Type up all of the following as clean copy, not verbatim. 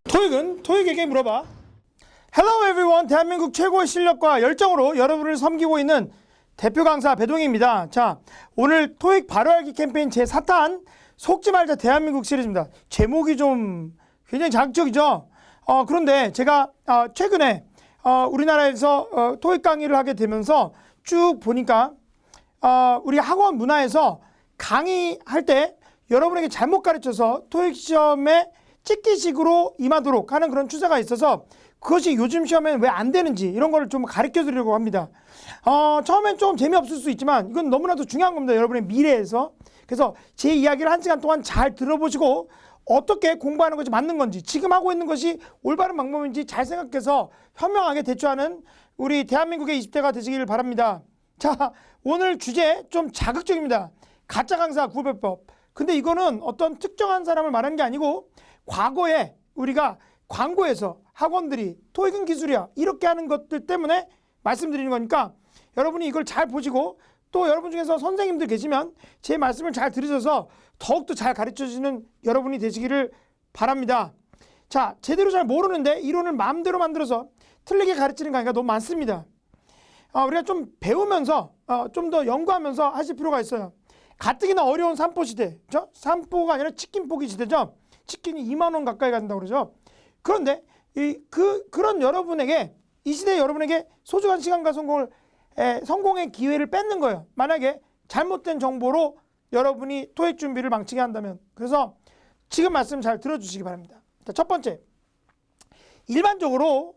토익은 토익에게 물어봐. Hello everyone. 대한민국 최고의 실력과 열정으로 여러분을 섬기고 있는 대표 강사 배동희입니다. 자, 오늘 토익 바로 알기 캠페인 제4탄 속지 말자 대한민국 시리즈입니다. 제목이 좀 굉장히 자극적이죠. 그런데 제가 최근에 우리나라에서 토익 강의를 하게 되면서 쭉 보니까 우리 학원 문화에서 강의할 때 여러분에게 잘못 가르쳐서 토익 시험에 찍기식으로 임하도록 하는 그런 추세가 있어서 그것이 요즘 시험에는 왜 안 되는지 이런 걸 좀 가르쳐 드리려고 합니다. 처음엔 좀 재미없을 수 있지만 이건 너무나도 중요한 겁니다. 여러분의 미래에서. 그래서 제 이야기를 1시간 동안 잘 들어보시고 어떻게 공부하는 것이 맞는 건지, 지금 하고 있는 것이 올바른 방법인지 잘 생각해서 현명하게 대처하는 우리 대한민국의 20대가 되시길 바랍니다. 자, 오늘 주제 좀 자극적입니다. 가짜 강사 구별법. 근데 이거는 어떤 특정한 사람을 말하는 게 아니고 과거에 우리가 광고에서 학원들이 토익은 기술이야 이렇게 하는 것들 때문에 말씀드리는 거니까 여러분이 이걸 잘 보시고 또 여러분 중에서 선생님들 계시면 제 말씀을 잘 들으셔서 더욱더 잘 가르쳐주는 여러분이 되시기를 바랍니다. 자, 제대로 잘 모르는데 이론을 마음대로 만들어서 틀리게 가르치는 강의가 너무 많습니다. 우리가 좀 배우면서 좀 더 연구하면서 하실 필요가 있어요. 가뜩이나 어려운 삼포 시대, 삼포가 아니라 치킨포기 시대죠. 치킨이 2만 원 가까이 간다고 그러죠. 그런데 그런 여러분에게, 이 시대 여러분에게 소중한 시간과 성공의 기회를 뺏는 거예요. 만약에 잘못된 정보로 여러분이 토익 준비를 망치게 한다면. 그래서 지금 말씀 잘 들어주시기 바랍니다. 자, 첫 번째, 일반적으로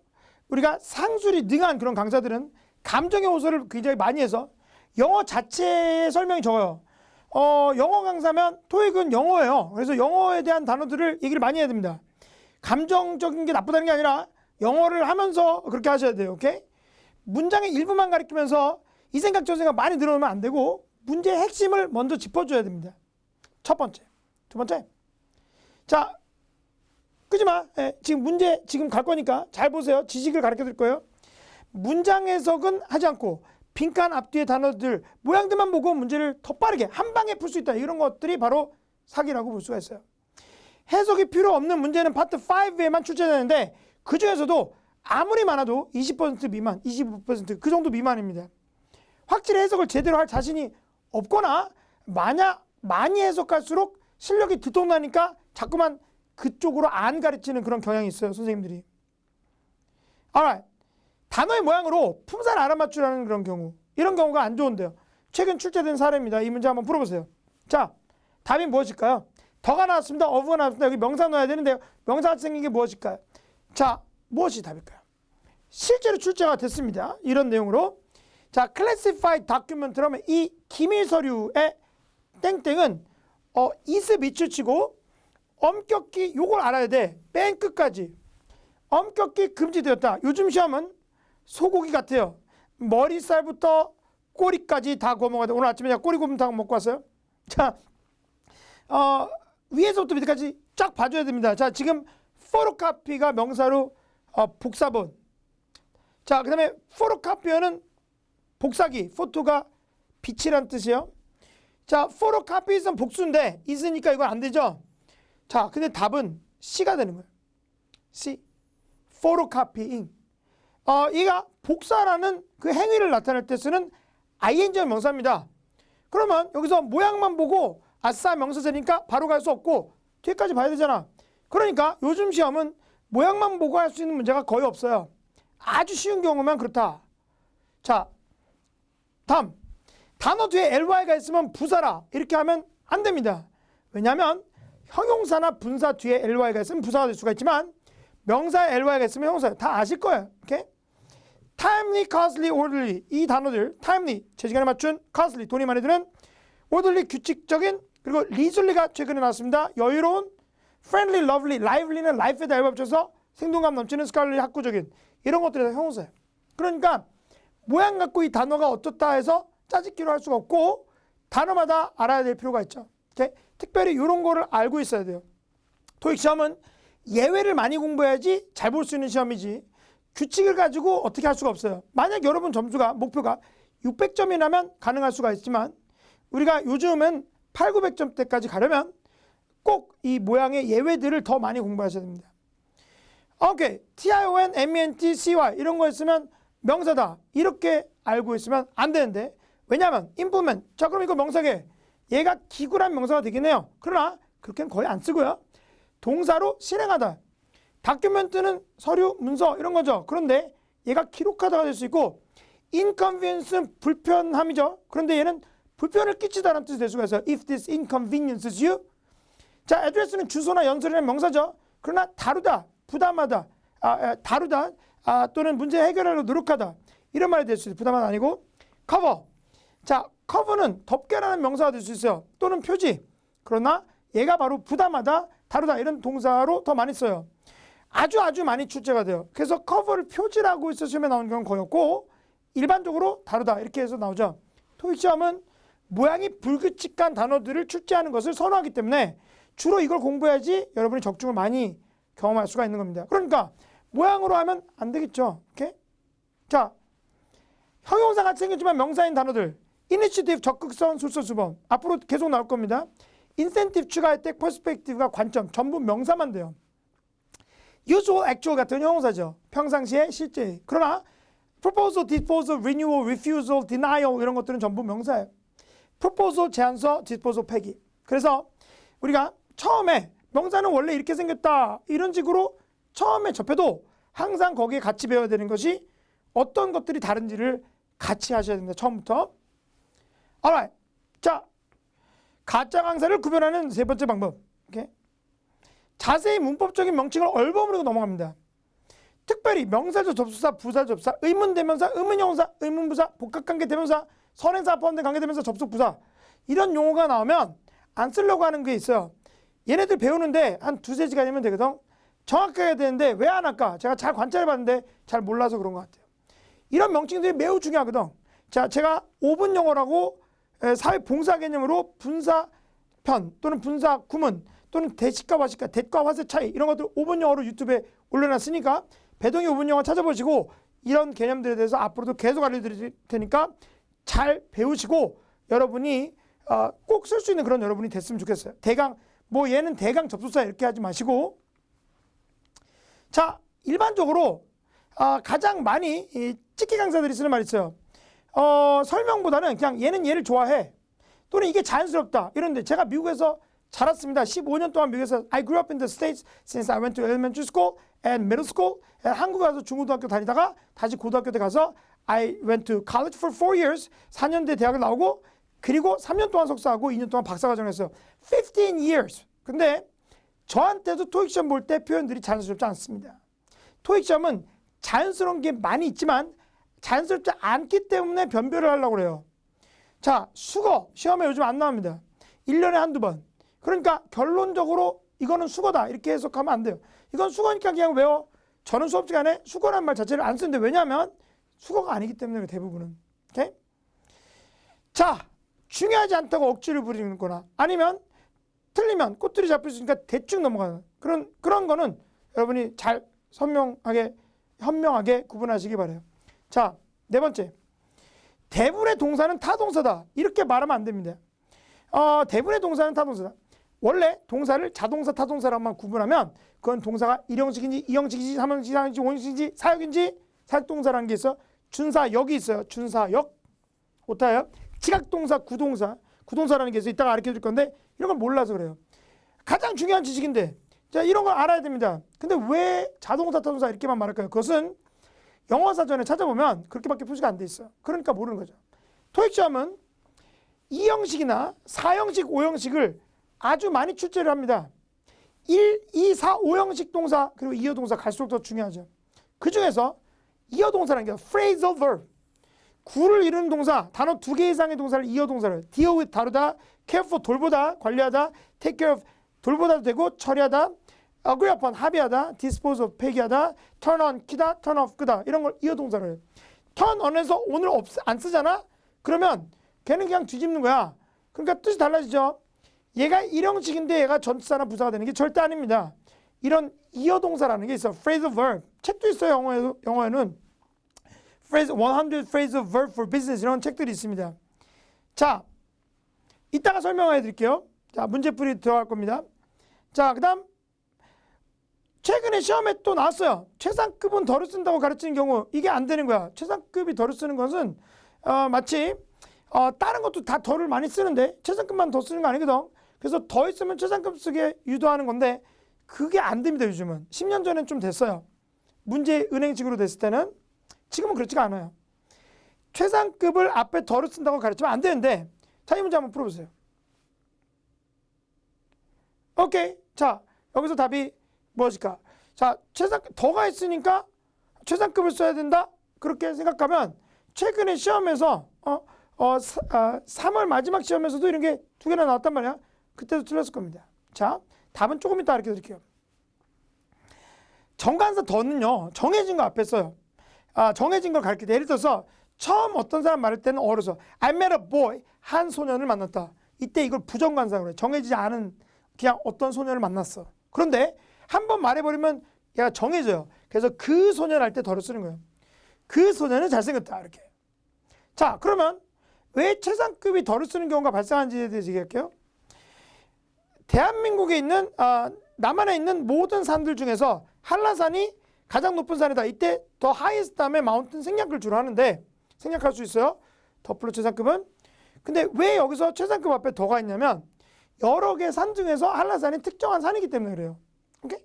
우리가 상술이 능한 그런 강사들은 감정의 호소를 굉장히 많이 해서 영어 자체의 설명이 적어요. 영어 강사면 토익은 영어예요. 그래서 영어에 대한 단어들을 얘기를 많이 해야 됩니다. 감정적인 게 나쁘다는 게 아니라 영어를 하면서 그렇게 하셔야 돼요. 오케이? 문장의 일부만 가르치면서 이 생각 저 생각 많이 들어오면 안 되고 문제의 핵심을 먼저 짚어줘야 됩니다. 첫 번째. 두 번째. 자, 끄지 마. 지금 갈 거니까 잘 보세요. 지식을 가르쳐 드릴 거예요. 문장 해석은 하지 않고 빈칸 앞뒤의 단어들, 모양들만 보고 문제를 더 빠르게 한 방에 풀 수 있다. 이런 것들이 바로 사기라고 볼 수가 있어요. 해석이 필요 없는 문제는 파트 5에만 출제되는데 그 중에서도 아무리 많아도 20% 미만, 25% 그 정도 미만입니다. 확실히 해석을 제대로 할 자신이 없거나 많이 해석할수록 실력이 들통나니까 자꾸만 그쪽으로 안 가르치는 그런 경향이 있어요. 선생님들이. alright. 단어의 모양으로 품사를 알아맞추라는 그런 경우, 이런 경우가 안 좋은데요. 최근 출제된 사례입니다. 이 문제 한번 풀어보세요. 자, 답이 무엇일까요? 더가 나왔습니다. 어부가 나왔습니다. 여기 명사 넣어야 되는데요. 명사가 생긴 게 무엇일까요? 자, 무엇이 답일까요? 실제로 출제가 됐습니다. 이런 내용으로. 자, classified document라면 이 기밀 서류의 땡땡은 is을 밑줄치고 엄격히 요걸 알아야 돼. 맨 끝까지. 엄격히 금지되었다. 요즘 시험은 소고기 같아요. 머리살부터 꼬리까지 다 구워 먹어야 돼. 오늘 아침에 꼬리곰탕 먹고 왔어요. 자, 위에서부터 밑에까지 쫙 봐줘야 됩니다. 자, 지금 포토카피가 명사로 복사본. 자, 그 다음에 포토카피어는 복사기, 포토가 빛이란 뜻이에요. 자, 포토카피는 복수인데 있으니까 이건 안 되죠. 자, 근데 답은 C가 되는 거예요. C. 포토카피잉. 얘가 복사라는 그 행위를 나타낼 때 쓰는 ing 명사입니다. 그러면 여기서 모양만 보고 아싸 명사제니까 바로 갈 수 없고 뒤에까지 봐야 되잖아. 그러니까 요즘 시험은 모양만 보고 할 수 있는 문제가 거의 없어요. 아주 쉬운 경우만 그렇다. 자, 다음. 단어 뒤에 ly가 있으면 부사라 이렇게 하면 안 됩니다. 왜냐하면 형용사나 분사 뒤에 ly가 있으면 부사가 될 수가 있지만 명사에 ly가 있으면 형용사예요. 다 아실 거예요. 오케이? timely, costly, orderly 이 단어들, timely 제 시간에 맞춘, costly 돈이 많이 드는, orderly 규칙적인, 그리고 leisurely가 최근에 나왔습니다. 여유로운, friendly, lovely, lively는 life에다 L 붙여서 생동감 넘치는, scholarly 학구적인 이런 것들이 다 형용사예요. 그러니까 모양 갖고 이 단어가 어떻다 해서 짜집기로 할 수가 없고 단어마다 알아야 될 필요가 있죠. 오케이? 특별히 이런 거를 알고 있어야 돼요. 토익 시험은 예외를 많이 공부해야지 잘 볼 수 있는 시험이지 규칙을 가지고 어떻게 할 수가 없어요. 만약 여러분 점수가 목표가 600점이라면 가능할 수가 있지만 우리가 요즘은 8, 900점대까지 가려면 꼭 이 모양의 예외들을 더 많이 공부하셔야 됩니다. 오케이. TION, MENT, CY 이런 거 있으면 명사다. 이렇게 알고 있으면 안 되는데 왜냐하면 implement. 자 그럼 이거 명사게 얘가 기구란 명사가 되긴 해요. 그러나 그렇게는 거의 안 쓰고요. 동사로 실행하다. 다큐멘트는 서류, 문서 이런 거죠. 그런데 얘가 기록하다가 될 수 있고 inconvenience는 불편함이죠. 그런데 얘는 불편을 끼치다라는 뜻이 될 수가 있어요. If this inconveniences you. 자, address는 주소나 연설이라는 명사죠. 그러나 다루다, 부담하다, 다루다 또는 문제 해결하려고 노력하다 이런 말이 될 수 있어요. 부담은 아니고 cover. 자, cover는 덮개라는 명사가 될 수 있어요. 또는 표지. 그러나 얘가 바로 부담하다, 다루다 이런 동사로 더 많이 써요. 아주 많이 출제가 돼요. 그래서 cover를 표지라고 있어 시험에 나오는 경우는 거의 없고 일반적으로 다루다 이렇게 해서 나오죠. 토익 시험은 모양이 불규칙한 단어들을 출제하는 것을 선호하기 때문에 주로 이걸 공부해야지 여러분이 적중을 많이 경험할 수가 있는 겁니다. 그러니까 모양으로 하면 안 되겠죠. 오케이? 자, 형용사 같이 생겼지만 명사인 단어들 initiative 적극성 술서수범 앞으로 계속 나올 겁니다. incentive 추가할 때 perspective가 관점 전부 명사만 돼요. usual, actual 같은 형용사죠. 평상시에 실제. 그러나 proposal, disposal, renewal, refusal, denial 이런 것들은 전부 명사예요. proposal, 제안서, disposal, 폐기. 그래서 우리가 처음에 명사는 원래 이렇게 생겼다 이런 식으로 처음에 접해도 항상 거기에 같이 배워야 되는 것이 어떤 것들이 다른지를 같이 하셔야 됩니다. 처음부터. alright. 자, 가짜 강사를 구별하는 세 번째 방법. 오케이? 자세히 문법적인 명칭을 얼버무리고 넘어갑니다. 특별히 명사적 접수사, 부사접사, 의문대명사, 의문형사, 의문부사, 복합관계대명사, 선행사 포함된 관계대명사, 접속부사 이런 용어가 나오면 안 쓰려고 하는 게 있어요. 얘네들 배우는데 한 두세 시간이면 되거든. 정확하게 해야 되는데 왜 안 할까? 제가 잘 관찰해봤는데 잘 몰라서 그런 것 같아요. 이런 명칭들이 매우 중요하거든. 자, 제가 5분 영어라고 사회봉사 개념으로 분사편 또는 분사 구문 또는 대식과 화식과 대과 화세 차이 이런 것들 5분 영어로 유튜브에 올려놨으니까 배동이 5분 영어 찾아보시고 이런 개념들에 대해서 앞으로도 계속 알려드릴 테니까 잘 배우시고 여러분이 꼭 쓸 수 있는 그런 여러분이 됐으면 좋겠어요. 대강 뭐 얘는 대강 접속사 이렇게 하지 마시고 자 일반적으로 가장 많이 찍기 강사들이 쓰는 말이 있어요. 설명보다는 그냥 얘는 얘를 좋아해 또는 이게 자연스럽다 이런데 제가 미국에서 자랐습니다. 15년 동안 미국에서 I grew up in the States since I went to elementary school and middle school. 한국에 가서 중고등학교 다니다가 다시 고등학교 때 가서 I went to college for 4 years. 4년 대 대학을 나오고 그리고 3년 동안 석사하고 2년 동안 박사과정을 했어요. 15 years. 근데 저한테도 토익 시험 볼 때 표현들이 자연스럽지 않습니다. 토익 시험은 자연스러운 게 많이 있지만 자연스럽지 않기 때문에 변별을 하려고 그래요. 자, 수거 시험에 요즘 안 나옵니다. 1년에 한두 번. 그러니까 결론적으로 이거는 수거다 이렇게 해석하면 안 돼요. 이건 수거니까 그냥 외워. 저는 수업 시간에 수거라는 말 자체를 안 쓰는데 왜냐하면 수거가 아니기 때문에 대부분은. 오케이? 자, 중요하지 않다고 억지를 부리는 거나 아니면 틀리면 꼬투리 잡힐 수 있으니까 대충 넘어가는 그런 거는 여러분이 잘 선명하게 현명하게 구분하시기 바라요. 자, 네 번째. 대부분의 동사는 타동사다. 이렇게 말하면 안 됩니다. 대부분의 동사는 타동사다. 원래 동사를 자동사, 타동사랑만 구분하면 그건 동사가 1형식인지 2형식인지 3형식인지 4형식인지 5형식인지 사역인지 사역동사라는 게 있어요. 준사역이 있어요. 준사역. 오타예요. 지각동사, 구동사라는 게 있어요. 이따가 가르쳐 줄 건데 이런 걸 몰라서 그래요. 가장 중요한 지식인데 자 이런 걸 알아야 됩니다. 근데 왜 자동사, 타동사 이렇게만 말할까요? 그것은 영어 사전에 찾아보면 그렇게밖에 표시가 안 돼 있어요. 그러니까 모르는 거죠. 토익 시험은 2형식이나 4형식, 5형식을 아주 많이 출제를 합니다. 1, 2, 4, 5형식 동사 그리고 이어 동사 갈수록 더 중요하죠. 그 중에서 이어 동사라는 게 phrasal verb 구를 이루는 동사 단어 2개 이상의 동사를 이어 동사를 deal with 다루다, care for 돌보다, 관리하다, take care of 돌보다도 되고 처리하다, agree upon 합의하다, dispose of 폐기하다, turn on 키다, turn off 끄다 이런 걸 이어 동사를 해요. turn on에서 오늘 안 쓰잖아? 그러면 걔는 그냥 뒤집는 거야. 그러니까 뜻이 달라지죠. 얘가 1형식인데 얘가 전치사나 부사가 되는 게 절대 아닙니다. 이런 이어 동사라는 게 있어. phrasal verb. 책도 있어요. 영어에는. 100 phrasal verb for business 이런 책들이 있습니다. 자, 이따가 설명해 드릴게요. 자, 문제풀이 들어갈 겁니다. 자, 그 다음 최근에 시험에 또 나왔어요. 최상급은 덜을 쓴다고 가르치는 경우 이게 안 되는 거야. 최상급이 덜을 쓰는 것은 마치 다른 것도 다 덜을 많이 쓰는데 최상급만 더 쓰는 거 아니거든. 그래서 더 있으면 최상급 쓰게 유도하는 건데 그게 안 됩니다. 요즘은 10년 전엔 좀 됐어요. 문제 은행식으로 됐을 때는. 지금은 그렇지가 않아요. 최상급을 앞에 덜을 쓴다고 가르치면 안 되는데, 자, 이 문제 한번 풀어보세요. 오케이. 자, 여기서 답이 무엇일까? 자, 더가 있으니까 최상급을 써야 된다? 그렇게 생각하면 최근에 시험에서 3월 마지막 시험에서도 이런 게 2개나 나왔단 말이야. 그때도 틀렸을 겁니다. 자, 답은 조금 이따 가르쳐 드릴게요. 정관사 더는요, 정해진 거 앞에 써요. 정해진 걸 가르칠 때, 예를 들어서 처음 어떤 사람 말할 때는 어려서 I met a boy, 한 소년을 만났다. 이때 이걸 부정관사라고 그래. 정해지지 않은 그냥 어떤 소년을 만났어. 그런데 한번 말해버리면 얘가 정해져요. 그래서 그 소년 할 때 더를 쓰는 거예요. 그 소년은 잘생겼다. 이렇게. 자, 그러면 왜 최상급이 더를 쓰는 경우가 발생하는지에 대해서 얘기할게요. 대한민국에 있는 남한에 있는 모든 산들 중에서 한라산이 가장 높은 산이다. 이때 더 하이스트 다음에 마운틴 생략을 주로 하는데 생략할 수 있어요. 더 플러스 최상급은. 근데 왜 여기서 최상급 앞에 더가 있냐면 여러 개 산 중에서 한라산이 특정한 산이기 때문에 그래요. 오케이?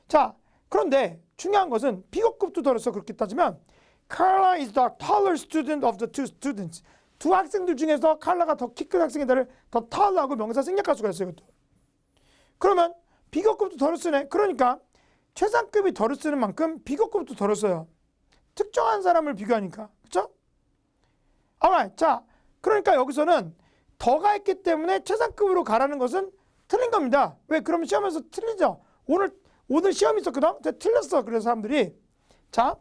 자, 그런데 중요한 것은 비교급도 더해서 그렇게 따지면 Carla is the taller student of the two students. 두 학생들 중에서 칼라가 더 키 큰 학생이다를 더 taller 명사 생략할 수가 있어요. 이것도. 그러면 비교급도 덜을 쓰네. 그러니까 최상급이 덜을 쓰는 만큼 비교급도 덜을 써요. 특정한 사람을 비교하니까. 그렇죠? alright. 자, 그러니까 여기서는 더가 있기 때문에 최상급으로 가라는 것은 틀린 겁니다. 왜? 그러면 시험에서 틀리죠. 오늘 시험이 있었거든? 틀렸어. 그래서 사람들이. 자,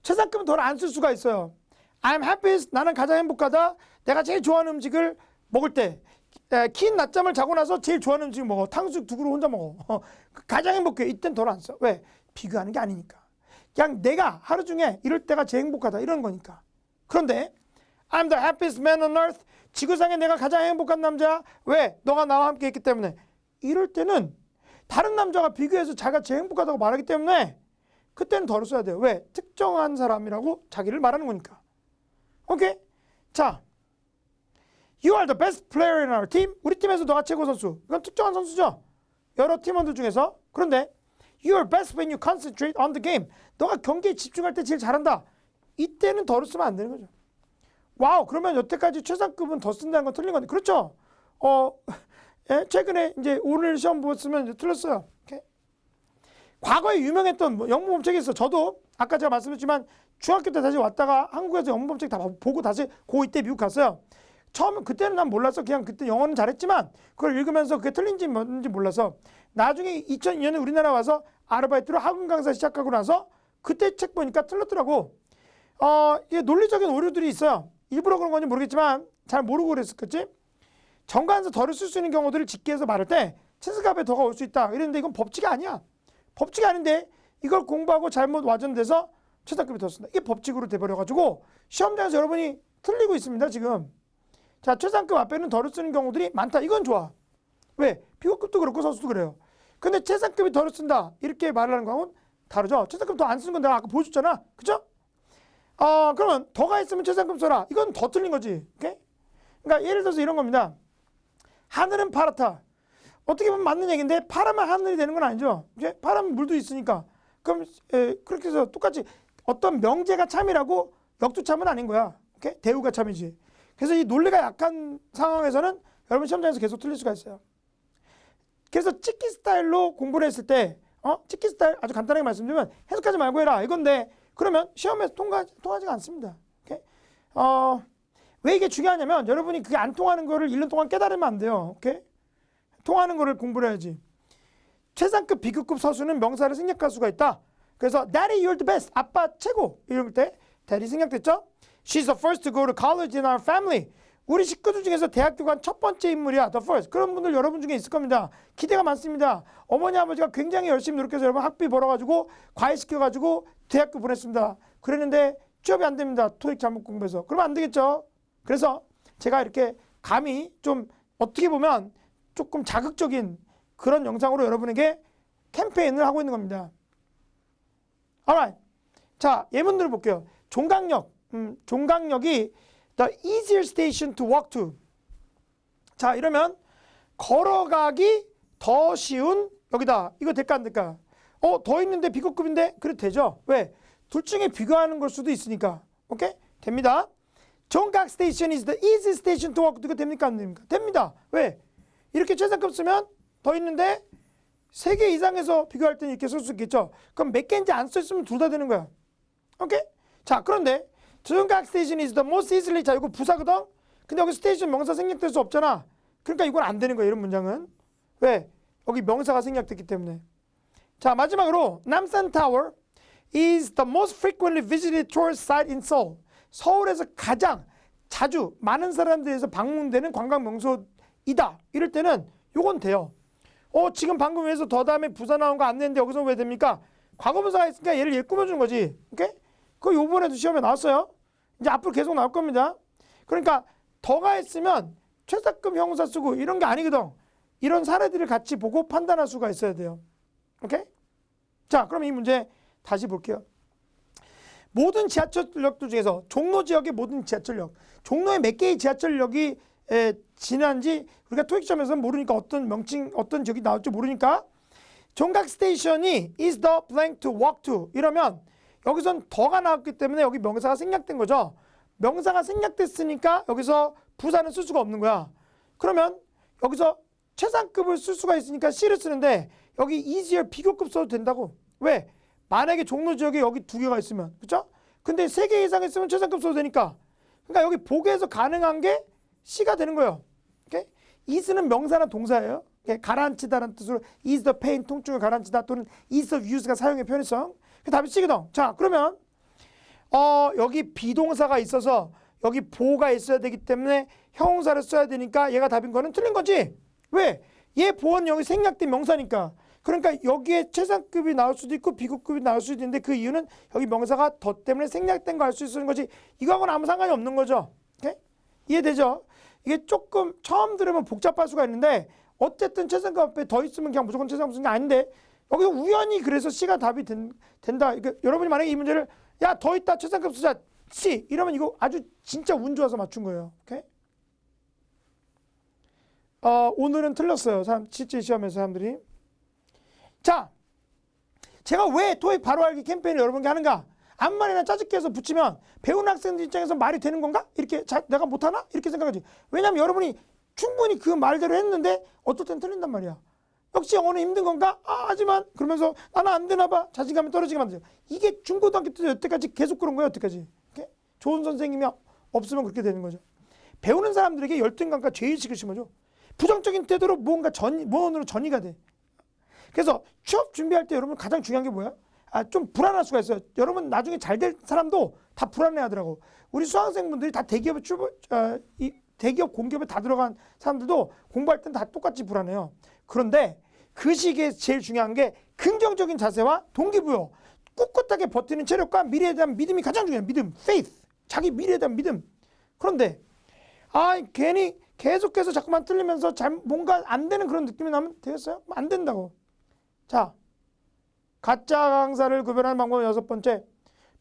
최상급은 덜 안 쓸 수가 있어요. I'm happiest. 나는 가장 행복하다. 내가 제일 좋아하는 음식을 먹을 때. 긴 낮잠을 자고 나서 제일 좋아하는 음식 먹어. 탕수육 2그릇 혼자 먹어. 가장 행복해. 이땐 덜 안 써. 왜? 비교하는 게 아니니까. 그냥 내가 하루 중에 이럴 때가 제일 행복하다. 이런 거니까. 그런데 I'm the happiest man on earth. 지구상에 내가 가장 행복한 남자야. 왜? 너가 나와 함께 있기 때문에. 이럴 때는 다른 남자가 비교해서 자기가 제일 행복하다고 말하기 때문에 그때는 덜을 써야 돼요. 왜? 특정한 사람이라고 자기를 말하는 거니까. 오케이? 자, You are the best player in our team. 우리 팀에서 너가 최고 선수. 이건 특정한 선수죠. 여러 팀원들 중에서. 그런데 You are best when you concentrate on the game. 너가 경기에 집중할 때 제일 잘한다. 이때는 덜을 쓰면 안 되는 거죠. 와우, 그러면 여태까지 최상급은 더 쓴다는 건 틀린 건데. 그렇죠? 예, 최근에 이제 오늘 시험 보았으면 이제 틀렸어요. 오케이? 과거에 유명했던 영문법책이 있어. 저도 아까 제가 말씀드렸지만 중학교 때 다시 왔다가 한국에서 영문법책 다 보고 다시 고2 때 미국 갔어요. 처음에 그때는 난 몰랐어. 그냥 그때 영어는 잘했지만 그걸 읽으면서 그게 틀린지 뭔지 몰라서 나중에 2002년에 우리나라 와서 아르바이트로 학원 강사 시작하고 나서 그때 책 보니까 틀렸더라고. 이게 논리적인 오류들이 있어요. 일부러 그런 건지 모르겠지만 잘 모르고 그랬었겠지. 정관사 덜을 쓸 수 있는 경우들을 직계해서 말할 때 최상급에 더가 올 수 있다. 이랬는데 이건 법칙이 아니야. 법칙이 아닌데 이걸 공부하고 잘못 와전돼서 최상급이 더 쓴다. 이게 법칙으로 돼버려가지고 시험장에서 여러분이 틀리고 있습니다. 지금. 자, 최상급 앞에는 덜을 쓰는 경우들이 많다. 이건 좋아. 왜? 비교급도 그렇고 선수도 그래요. 근데 최상급이 덜을 쓴다. 이렇게 말을 하는 거하고는 다르죠. 최상급 더 안 쓰는 건 내가 아까 보여줬잖아. 그죠? 그러면 더가 있으면 최상급 써라. 이건 더 틀린 거지. 오케이? 그러니까 예를 들어서 이런 겁니다. 하늘은 파랗다. 어떻게 보면 맞는 얘기인데 파라면 하늘이 되는 건 아니죠. 이제 파라면 물도 있으니까. 그럼 그렇게 해서 똑같이 어떤 명제가 참이라고 역두참은 아닌 거야. 오케이? 대우가 참이지. 그래서 이 논리가 약한 상황에서는 여러분 시험장에서 계속 틀릴 수가 있어요. 그래서 찍기 스타일로 공부를 했을 때 찍기 스타일 아주 간단하게 말씀드리면 해석하지 말고 해라 이건데 그러면 시험에서 통하지가 않습니다. 오케이? 왜 이게 중요하냐면 여러분이 그게 안 통하는 거를 1년 동안 깨달으면 안 돼요. 오케이? 통하는 거를 공부를 해야지. 최상급 비교급 서수는 명사를 생략할 수가 있다. 그래서 Daddy, you're the best. 아빠 최고. 이럴 때 Daddy 생략됐죠? She's the first to go to college in our family. 우리 식구들 중에서 대학교 간 첫 번째 인물이야. The first. 그런 분들 여러분 중에 있을 겁니다. 기대가 많습니다. 어머니 아버지가 굉장히 열심히 노력해서 여러분 학비 벌어가지고 과외시켜가지고 대학교 보냈습니다. 그랬는데 취업이 안 됩니다. 토익 잘못 공부해서. 그러면 안 되겠죠. 그래서 제가 이렇게 감히 좀 어떻게 보면 조금 자극적인 그런 영상으로 여러분에게 캠페인을 하고 있는 겁니다. alright. 자, 예문들을 볼게요. 종강역. 종강역이 the easier station to walk to. 자, 이러면 걸어가기 더 쉬운 여기다. 이거 될까 안 될까? 더 있는데 B급인데? 그래도 되죠. 왜? 둘 중에 비교하는 걸 수도 있으니까. 오케이? 됩니다. 종각 station is the easy station to walk to. 이거 됩니까 안 됩니까? 됩니다. 왜? 이렇게 최상급 쓰면 더 있는데 3개 이상에서 비교할 때는 이렇게 쓸 수 있겠죠. 그럼 몇 개인지 안 써있으면 둘 다 되는 거야. 오케이? 자, 그런데 종각 station is the most easily. 자, 이거 부사거든? 근데 여기 스테이션 명사 생략될 수 없잖아. 그러니까 이건 안 되는 거야. 이런 문장은. 왜? 여기 명사가 생략됐기 때문에. 자, 마지막으로 남산 타워 is the most frequently visited tourist site in Seoul. 서울에서 가장 자주 많은 사람들에서 방문되는 관광 명소이다. 이럴 때는 요건 돼요. 지금 방금 위에서 더 다음에 부사 나온 거 안 되는데 여기서 왜 됩니까? 과거분사가 있으니까 얘를 얘 꾸며주는 거지. 오케이? 그거 요번에도 시험에 나왔어요. 이제 앞으로 계속 나올 겁니다. 그러니까 더가 있으면 최상급 형용사 쓰고 이런 게 아니거든. 이런 사례들을 같이 보고 판단할 수가 있어야 돼요. 오케이? 자, 그럼 이 문제 다시 볼게요. 모든 지하철역들 중에서 종로 지역의 모든 지하철역, 종로에 몇 개의 지하철역이 지난지 우리가 토익 시험에서는 모르니까 어떤 명칭, 어떤 지역이 나올지 모르니까 종각 스테이션이 is the blank to walk to 이러면 여기선 더가 나왔기 때문에 여기 명사가 생략된 거죠. 명사가 생략됐으니까 여기서 부사는 쓸 수가 없는 거야. 그러면 여기서 최상급을 쓸 수가 있으니까 C를 쓰는데 여기 easier 비교급 써도 된다고. 왜? 만약에 종로 지역에 여기 2개가 있으면, 그쵸? 근데 3개 이상 있으면 최상급 써도 되니까. 그러니까 여기 보기에서 가능한 게 C가 되는 거예요. 오케이? is는 명사나 동사예요. 가라앉히다라는 뜻으로 is the pain, 통증을 가라앉히다 또는 is of use가 사용의 편의성. 그 답이 C거든. 자, 그러면 여기 비동사가 있어서 여기 보호가 있어야 되기 때문에 형용사를 써야 되니까 얘가 답인 거는 틀린 거지. 왜? 얘 보호는 여기 생략된 명사니까. 그러니까 여기에 최상급이 나올 수도 있고 비급급이 나올 수도 있는데 그 이유는 여기 명사가 더 때문에 생략된 거 알 수 있는 거지. 이거하고는 아무 상관이 없는 거죠. 오케이? 이해되죠? 이게 조금 처음 들으면 복잡할 수가 있는데 어쨌든 최상급 앞에 더 있으면 그냥 무조건 최상급 쓰는 게 아닌데 여기서 우연히 그래서 C가 답이 된다. 그러니까 여러분이 만약에 이 문제를 야, 더 있다 최상급 쓰자 C 이러면 이거 아주 진짜 운 좋아서 맞춘 거예요. 오케이? 오늘은 틀렸어요. 실제 시험에서 사람들이. 자, 제가 왜 토익 바로 알기 캠페인을 여러분께 하는가? 아무 말이나 짜집게 해서 붙이면 배우는 학생들 입장에서 말이 되는 건가? 이렇게 내가 못하나? 이렇게 생각하지. 왜냐면 여러분이 충분히 그 말대로 했는데 어떨 땐 틀린단 말이야. 역시 영어는 힘든 건가? 하지만 그러면서 나는 안 되나 봐. 자신감이 떨어지게 만들죠. 이게 중고등학교 때 여태까지 계속 그런 거예요. 여태까지. 이렇게? 좋은 선생님이 없으면 그렇게 되는 거죠. 배우는 사람들에게 열등감과 죄의식을 심어줘. 부정적인 태도로 무언가 무언으로 전이가 돼. 그래서 취업 준비할 때 여러분 가장 중요한 게 뭐야? 좀 불안할 수가 있어요. 여러분 나중에 잘 될 사람도 다 불안해 하더라고. 우리 수강생분들이 다 대기업 공기업에 다 들어간 사람들도 공부할 땐 다 똑같이 불안해요. 그런데 그 시기에 제일 중요한 게 긍정적인 자세와 동기부여, 꿋꿋하게 버티는 체력과 미래에 대한 믿음이 가장 중요해요. 믿음, faith, 자기 미래에 대한 믿음. 그런데 괜히 계속해서 자꾸만 틀리면서 뭔가 안 되는 그런 느낌이 나면 되겠어요? 안 된다고. 자, 가짜 강사를 구별하는 방법 6번째.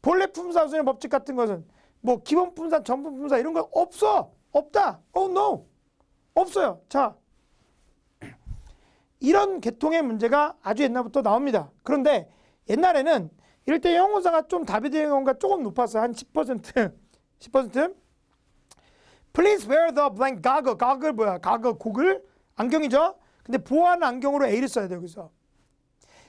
본래 품사 우선의 법칙 같은 것은 뭐 기본 품사, 전분 품사 이런 거 없어. 없다. no. 없어요. 자, 이런 계통의 문제가 아주 옛날부터 나옵니다. 그런데 옛날에는 이럴 때 형용사가 좀 답이 되는 경우가 조금 높았어요. 한 10%. 10%. Please wear the blank goggle. goggle 뭐야? goggle 고글 안경이죠. 근데 보호하는 안경으로 A를 써야 돼요. 여기서.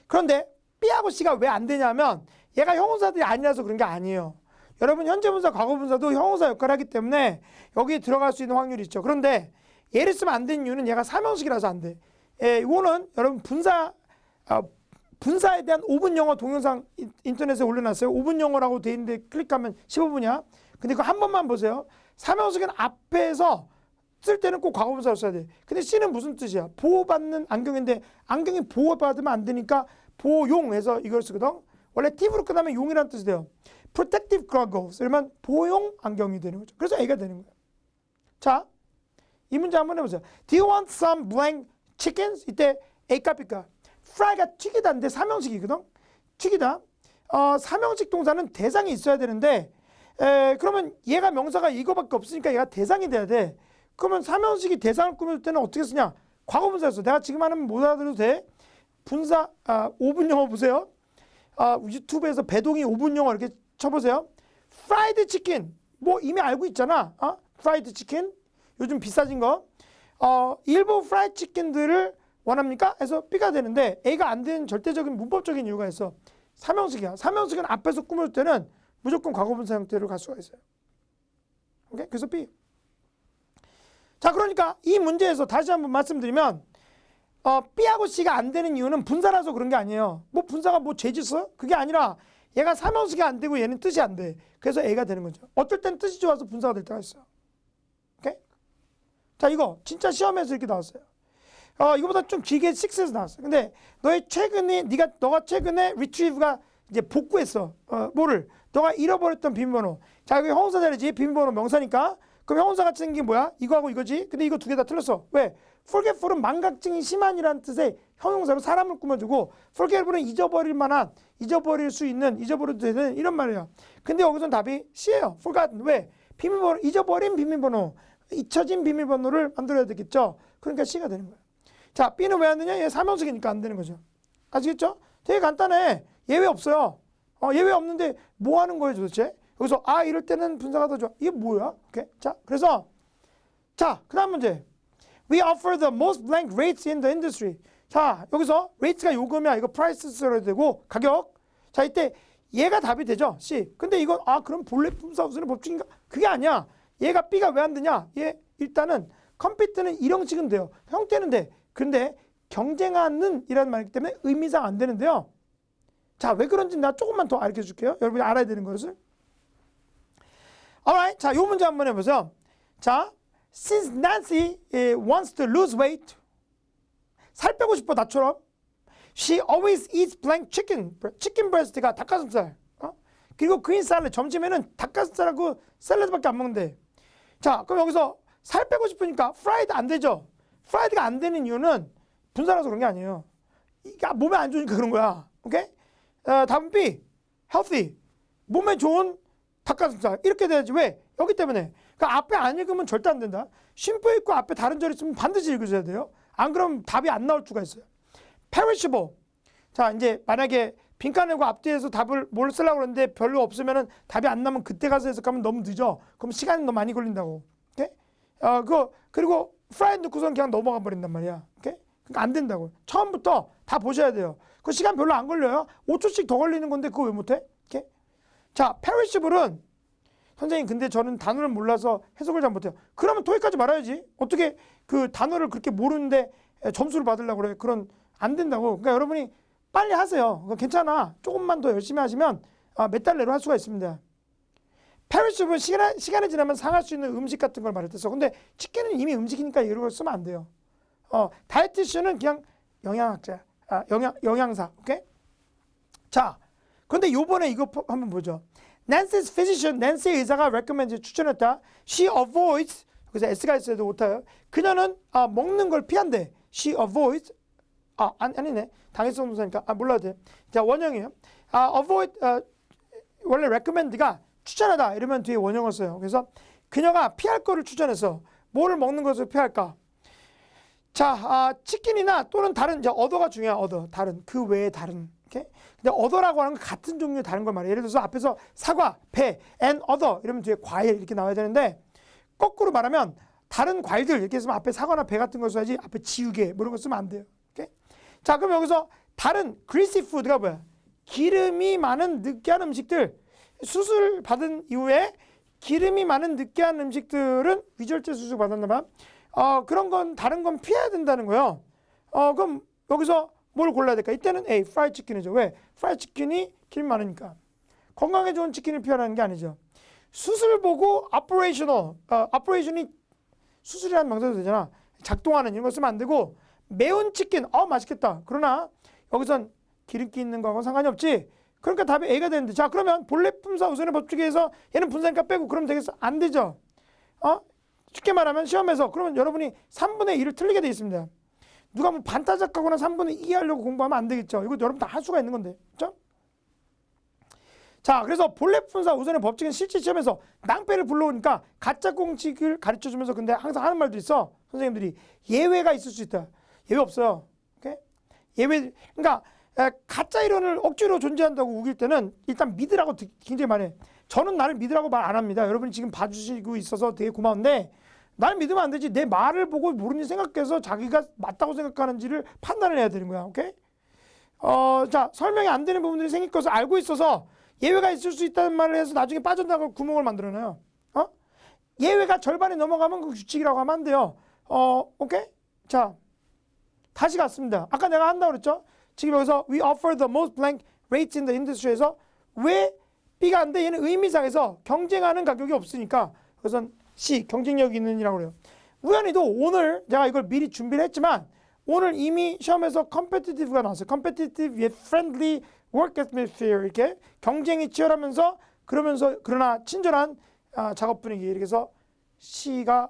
그런데 B하고 C가 왜 안 되냐면 얘가 형용사들이 아니라서 그런 게 아니에요. 여러분 현재분사, 과거분사도 형용사 역할을 하기 때문에 여기에 들어갈 수 있는 확률이 있죠. 그런데 얘를 쓰면 안 되는 이유는 얘가 삼형식이라서 안 돼. 이거는 여러분 분사에 대한 5분 영어 동영상 인터넷에 올려놨어요. 5분 영어라고 돼 있는데 클릭하면 15분이야. 근데 그거 한 번만 보세요. 삼형식은 앞에서 쓸 때는 꼭 과거분사로 써야 돼. 근데 C는 무슨 뜻이야? 보호받는 안경인데 안경이 보호받으면 안 되니까 보용해서 이걸 쓰거든. 원래 tiv으로 끝나면 용이라는 뜻이 돼요. protective goggles. 그러면 보용 안경이 되는 거죠. 그래서 A가 되는 거예요. 자, 이 문제 한번 해보세요. Do you want some blank chickens? 이때 A값 B값. fry가 튀기다인데 삼형식이거든. 튀기다. 삼형식 동사는 대상이 있어야 되는데 그러면 얘가 명사가 이거밖에 없으니까 얘가 대상이 돼야 돼. 그러면 삼형식이 대상을 꾸밀 때는 어떻게 쓰냐? 과거분사였어. 내가 지금 하는 못 알아들어도 돼. 분사 5분 영어 보세요. 유튜브에서 배동이 5분 영어 이렇게 쳐보세요. 프라이드 치킨 뭐 이미 알고 있잖아. 프라이드 치킨 요즘 비싸진 거. 일부 프라이드 치킨들을 원합니까? 해서 B가 되는데 A가 안 되는 절대적인 문법적인 이유가 있어. 삼형식이야. 삼형식은 앞에서 꾸밀 때는 무조건 과거분사 형태로 갈 수가 있어요. 오케이? 그래서 B. 자, 그러니까 이 문제에서 다시 한번 말씀드리면 B하고 C가 안 되는 이유는 분사라서 그런 게 아니에요. 뭐 분사가 뭐 죄 짓어? 그게 아니라 얘가 삼형식이 안 되고 얘는 뜻이 안 돼. 그래서 A가 되는 거죠. 어떨 땐 뜻이 좋아서 분사가 될 때가 있어요. 오케이? 자, 이거 진짜 시험에서 이렇게 나왔어요. 이거보다 좀 길게 6에서 나왔어. 근데 너가 최근에 retrieve가 이제 복구했어. 뭐를? 너가 잃어버렸던 비밀번호. 자, 여기 형용사 자리지. 비밀번호 명사니까. 그럼 형용사 같이 생긴 게 뭐야? 이거하고 이거지. 근데 이거 두 개 다 틀렸어. 왜? forgetful은 망각증이 심한이라는 뜻의 형용사로 사람을 꾸며주고 forgetful은 잊어버릴 수 있는, 잊어버려도 되는 이런 말이야. 근데 여기서는 답이 C예요. forgotten. 왜? 비밀번호, 잊어버린 비밀번호, 잊혀진 비밀번호를 만들어야 되겠죠. 그러니까 C가 되는 거야. 자, B는 왜 안 되냐? 얘 삼형식이니까 안 되는 거죠. 아시겠죠? 되게 간단해. 예외 없어요. 예외 없는데 뭐 하는 거예요 도대체? 여기서 이럴 때는 분사가 더 좋아. 이게 뭐야? 오케이. 자, 그래서 그 다음 문제. We offer the most blank rates in the industry. 자, 여기서 rates가 요금이야. 이거 price 써야 되고 가격. 자, 이때 얘가 답이 되죠. C. 근데 이건 그럼 본래 분사 우선의 법칙인가? 그게 아니야. 얘가 B가 왜 안 되냐? 얘 일단은 compete는 일형식은 돼요. 형태는 돼. 근데 경쟁하는 이라는 말이기 때문에 의미상 안 되는데요. 자, 왜 그런지 나 조금만 더 알려 줄게요. 여러분이 알아야 되는 것을. Alright. 자, 요 문제 한번 해보세요. 자, since Nancy wants to lose weight, 살 빼고 싶어 나처럼. She always eats blank chicken. 치킨 브레스트가 닭가슴살. 그리고 그린 샐러드 점심에는 닭가슴살하고 샐러드밖에 안 먹는데. 자, 그럼 여기서 살 빼고 싶으니까 프라이드 안 되죠. 프라이드가 안 되는 이유는 분사라서 그런 게 아니에요. 이게 몸에 안 좋으니까 그런 거야. 오케이? 답은 B. healthy. 몸에 좋은 닭가슴살. 이렇게 돼야지. 왜? 여기 때문에. 그러니까 앞에 안 읽으면 절대 안 된다. 쉼표 있고 앞에 다른 절 있으면 반드시 읽으셔야 돼요. 안 그러면 답이 안 나올 수가 있어요. perishable. 자, 이제 만약에 빈칸이고 앞뒤에서 답을 뭘 쓰려고 그러는데 별로 없으면은 답이 안 나면 그때 가서 해석하면 너무 늦어. 그럼 시간이 너무 많이 걸린다고. 오케이? 그리고 프라이드 넣고선 그냥 넘어가 버린단 말이야. 오케이? 그러니까 안 된다고. 처음부터 다 보셔야 돼요. 그 시간 별로 안 걸려요. 5초씩 더 걸리는 건데 그거 왜 못해? 오케이? 자, perishable은 선생님 근데 저는 단어를 몰라서 해석을 잘 못해요. 그러면 토익까지 말아야지. 어떻게 그 단어를 그렇게 모르는데 점수를 받으려고 그래. 그런 안 된다고. 그러니까 여러분이 빨리 하세요. 괜찮아. 조금만 더 열심히 하시면 몇 달 내로 할 수가 있습니다. perishable은 시간이 지나면 상할 수 있는 음식 같은 걸 말할 때 써. 근데 치킨은 이미 음식이니까 이런 걸 쓰면 안 돼요. 다이어티션은 그냥 영양학자, 영양사. 오케이? 자, 그런데 요번에 이거 한번 보죠. Nancy's physician, 난시의 의사가 recommend 추천했다. She avoids, 그래서 S가 있어도 못해요. 그녀는 먹는 걸 피한대. She avoids, 아니네. 당해성 동사니까 몰라도 돼. 자, 원형이에요. avoid, 원래 recommend가 추천하다 이러면 뒤에 원형을 써요. 그래서 그녀가 피할 거를 추천해서 뭐를 먹는 것을 피할까? 자, 치킨이나 또는 다른, 이제 other가 중요해. other, 다른, 그 외에 다른. 오케이? 근데 other라고 하는 건 같은 종류의 다른 걸 말해요. 예를 들어서 앞에서 사과, 배, and other 이러면 뒤에 과일 이렇게 나와야 되는데 거꾸로 말하면 다른 과일들 이렇게 쓰면 앞에 사과나 배 같은 걸 써야지 앞에 지우개 뭐 이런 거 쓰면 안 돼요. 오케이? 자, 그럼 여기서 다른 greasy food가 뭐야? 기름이 많은 느끼한 음식들. 수술 받은 이후에 기름이 많은 느끼한 음식들은 위절제 수술 받았나 봐. 그런 건 다른 건 피해야 된다는 거예요. 그럼 여기서 뭘 골라야 될까? 이때는 A, 프라이 치킨이죠. 왜? 프라이 치킨이 기름 많으니까. 건강에 좋은 치킨을 피하라는 게 아니죠. 수술 보고 operation이 수술이라는 명사도 되잖아. 작동하는 이런 거 쓰면 안 되고 매운 치킨, 맛있겠다. 그러나 여기선 기름기 있는 거하고는 상관이 없지. 그러니까 답이 A가 되는데. 자, 그러면 본래 품사 우선의 법칙에서 얘는 분사니까 빼고 그러면 되겠어? 안 되죠. 쉽게 말하면 시험에서 그러면 여러분이 3분의 1을 틀리게 돼 있습니다. 누가 뭐 반타작하거나 3분의 2 하려고 공부하면 안 되겠죠. 이거 여러분 다 할 수가 있는 건데. 그렇죠? 자, 그래서 본래 분사 우선의 법칙은 실제 시험에서 낭패를 불러오니까 가짜 공식을 가르쳐주면서 근데 항상 하는 말도 있어. 선생님들이 예외가 있을 수 있다. 예외 없어요. 오케이? 예외, 그러니까 가짜 이론을 억지로 존재한다고 우길 때는 일단 믿으라고 굉장히 말해. 저는 나를 믿으라고 말 안 합니다. 여러분이 지금 봐주시고 있어서 되게 고마운데 나를 믿으면 안 되지. 내 말을 보고 모르는지 생각해서 자기가 맞다고 생각하는지를 판단을 해야 되는 거야. 오케이? 자, 설명이 안 되는 부분들이 생길 것을 알고 있어서 예외가 있을 수 있다는 말을 해서 나중에 빠져나갈 구멍을 만들어놔요. 예외가 절반이 넘어가면 그 규칙이라고 하면 안 돼요. 오케이? 자, 다시 갔습니다. 아까 내가 한다고 그랬죠? 지금 여기서 we offer the most blank rates in the industry에서 왜 B가 안 돼? 얘는 의미상에서 경쟁하는 가격이 없으니까 그래서 C, 경쟁력이 있는이라고 그래요. 우연히도 오늘 제가 이걸 미리 준비를 했지만 오늘 이미 시험에서 competitive가 나왔어요. competitive yet friendly work atmosphere 이렇게 경쟁이 치열하면서 그러나 친절한 작업 분위기 이렇게 해서 C가